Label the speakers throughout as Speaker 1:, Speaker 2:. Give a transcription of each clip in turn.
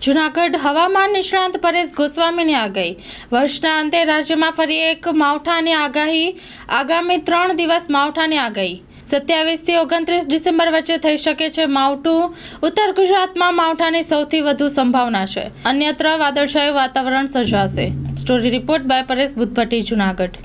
Speaker 1: જૂનાગઢ હવામાન નિષ્ણાંત પરેશ ગોસ્વામીની આગાહી. વર્ષના અંતે રાજ્યમાં ફરી એક માવઠાની આગાહી. આગામી 3 દિવસ માવઠાની આગાહી. 27 થી 29 ડિસેમ્બર વચ્ચે થઈ શકે છે માવઠું. ઉત્તર ગુજરાતમાં માવઠાની સૌથી વધુ સંભાવના છે. અન્યત્ર વાદળછાયું વાતાવરણ સર્જાશે. Story report by Paresh Buddhbhatti, Junagadh.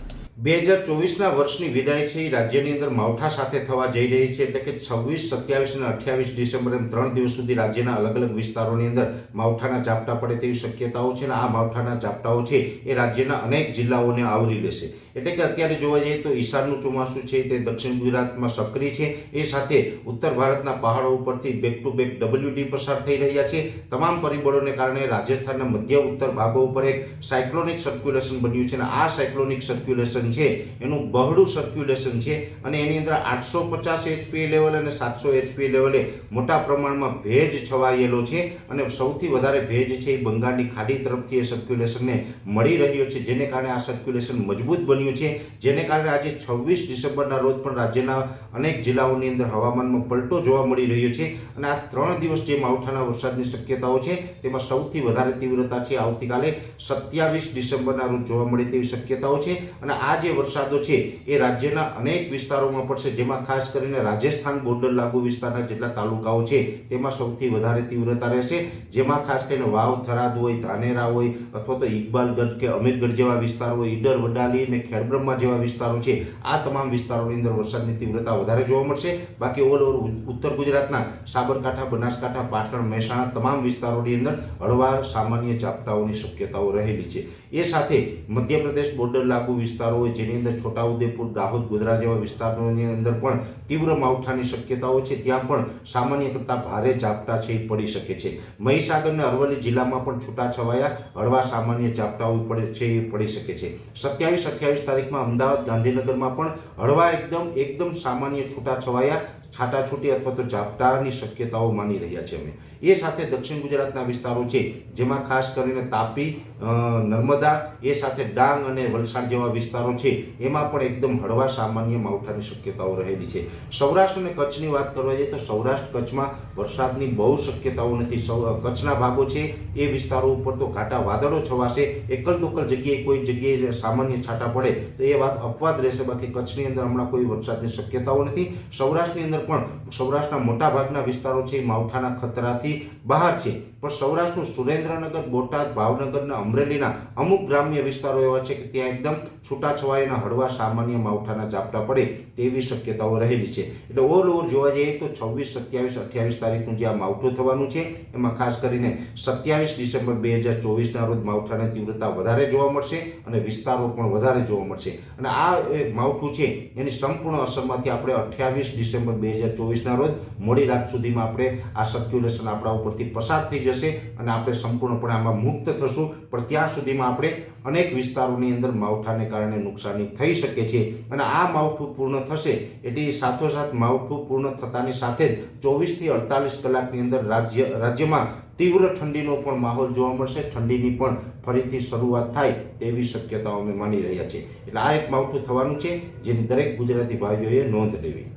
Speaker 2: 2024ના વર્ષની વિદાય છે એ રાજ્યની અંદર માવઠા સાથે થવા જઈ રહી છે. એટલે કે 26, 27 અને 28 ડિસેમ્બર એમ 3 દિવસ સુધી રાજ્યના અલગ અલગ વિસ્તારોની અંદર માવઠાના ઝાપટા પડે તેવી શક્યતાઓ છે. અને આ માવઠાના ઝાપટાઓ છે એ રાજ્યના અનેક જિલ્લાઓને આવરી લેશે. એટલે કે અત્યારે જોવા જઈએ તો ઈશાનનું ચોમાસું છે તે દક્ષિણ ગુજરાતમાં સક્રિય છે. એ સાથે ઉત્તર ભારતના પહાડો ઉપરથી બેક ટુ બેક WD પસાર થઈ રહ્યા છે. તમામ પરિબળોને કારણે રાજસ્થાનના મધ્ય ઉત્તર ભાગો ઉપર એક સાયક્લોનિક સર્ક્યુલેશન બન્યું છે. અને આ સાયક્લોનિક સર્ક્યુલેશન છે એનું બહોળું સર્ક્યુલેશન છે. અને એની અંદર 850 HPA લેવલ અને 700 HPA લેવલે મોટા પ્રમાણમાં ભેજ છવાયેલો છે. અને સૌથી વધારે ભેજ છે એ બંગાળની ખાડી તરફથી એ સર્ક્યુલેશનને મળી રહ્યો છે, જેને કારણે આ સર્ક્યુલેશન મજબૂત બન્યું છે. જેને કારણે આજે 26 ડિસેમ્બરના રોજ પણ રાજ્યના અનેક જિલ્લાઓની અંદર હવામાનમાં પલટો જોવા મળી રહ્યો છે. અને આ 3 દિવસ જે માવઠાના વરસાદની શક્યતાઓ છે તેમાં સૌથી વધારે તીવ્રતા છે આવતીકાલે 27 ડિસેમ્બરના રોજ જોવા મળે તેવી શક્યતાઓ છે. અને આ જે વરસાદો છે એ રાજ્યના અનેક વિસ્તારોમાં પડશે, જેમાં ખાસ કરીને રાજસ્થાન બોર્ડર લાગુ વિસ્તારના જેટલા તાલુકાઓ છે તેમાં સૌથી વધારે તીવ્રતા રહેશે. જેમાં ખાસ કરીને વાવ, થરાદ હોય, ધાનેરા હોય, અથવા તો ઇકબાલગઢ કે અમીરગઢ જેવા વિસ્તારો, ઈડર, વડાલી અને ખેડબ્રહ્મા જેવા વિસ્તારો છે, આ તમામ વિસ્તારોની અંદર વરસાદની તીવ્રતા વધારે જોવા મળશે. બાકી ઓલ ઓવર ઉત્તર ગુજરાતના સાબરકાંઠા, બનાસકાંઠા, પાટણ, મહેસાણા તમામ વિસ્તારોની અંદર હળવા સામાન્ય ઝાપટાઓની શક્યતાઓ રહેલી છે. એ સાથે મધ્યપ્રદેશ બોર્ડર લાગુ વિસ્તારો હોય, જેની અંદર છોટાઉદેપુર, દાહોદ, ગોધરા જેવા વિસ્તારોની અંદર પણ તીવ્ર માવઠાની શક્યતાઓ છે. ત્યાં પણ સામાન્ય કરતાં ભારે ઝાપટા છે એ પડી શકે છે. મહીસાગર અને અરવલ્લી જિલ્લામાં પણ છૂટાછવાયા હળવા સામાન્ય ઝાપટાઓ છે એ પડી શકે છે. 27, 28 તારીખમાં અમદાવાદ, ગાંધીનગરમાં પણ હળવા એકદમ સામાન્ય છૂટાછવાયા છાટાછૂટી અથવા તો ઝાપટાની શક્યતાઓ માની રહ્યા છે અમે. એ સાથે દક્ષિણ ગુજરાતના વિસ્તારો છે, જેમાં ખાસ કરીને તાપી, નર્મદા, એ સાથે ડાંગ અને વલસાડ જેવા વિસ્તારો છે, એમાં પણ એકદમ હળવા સામાન્ય માવઠાની શક્યતાઓ રહેલી છે. સૌરાષ્ટ્ર અને કચ્છની વાત કરવા જઈએ તો સૌરાષ્ટ્ર કચ્છમાં વરસાદની બહુ શક્યતાઓ નથી. કચ્છના ભાગો છે એ વિસ્તારો ઉપર તો ઘાટા વાદળો છવાશે. એકલ દોકલ જગ્યાએ કોઈ જગ્યાએ સામાન્ય છાંટા પડે તો એ વાત અપવાદ રહેશે. બાકી કચ્છની અંદર હમણાં કોઈ વરસાદની શક્યતાઓ નથી. સૌરાષ્ટ્રની અંદર પણ સૌરાષ્ટ્રના મોટા ભાગના વિસ્તારો છે માવઠાના ખતરાથી બહાર છે. પણ સૌરાષ્ટ્રનું સુરેન્દ્રનગર, બોટાદ, ભાવનગર અને અમરેલીના અમુક ગ્રામ્ય વિસ્તારો એવા છે કે ત્યાં એકદમ છૂટાછવાયાના હળવા સામાન્ય માવઠાના ઝાપટા પડે તેવી શક્યતાઓ રહેલી છે. એટલે ઓલ ઓવર જોવા જઈએ તો 26, 27, 28 તારીખનું જે આ માવઠું થવાનું છે એમાં ખાસ કરીને 27 ડિસેમ્બર 2024ના રોજ માવઠાની તીવ્રતા વધારે જોવા મળશે અને વિસ્તારો પણ વધારે જોવા મળશે. અને આ માવઠું છે એની સંપૂર્ણ અસરમાંથી આપણે 28 ડિસેમ્બર 2024ના રોજ મોડી રાત સુધીમાં આપણે આ સર્ક્યુલેશન આપણા ઉપરથી પસાર થઈ જશે અને આપણે સંપૂર્ણપણે આમાં મુક્ત થશું. પણ ત્યાં સુધીમાં આપણે અનેક વિસ્તારોની અંદર માવઠાને કારણે નુકસાની થઈ શકે છે. અને આ માવઠું પૂર્ણ થશે એટલે સાથોસાથ માવઠું પૂર્ણ થતાની સાથે જ 24 થી 48 કલાકની અંદર રાજ્યમાં તીવ્ર ઠંડીનો પણ માહોલ જોવા મળશે. ઠંડીની પણ ફરીથી શરૂઆત થાય તેવી શક્યતાઓ અમે માની રહ્યા છીએ. એટલે આ એક માવઠું થવાનું છે જેની દરેક ગુજરાતી ભાઈઓએ નોંધ લેવી.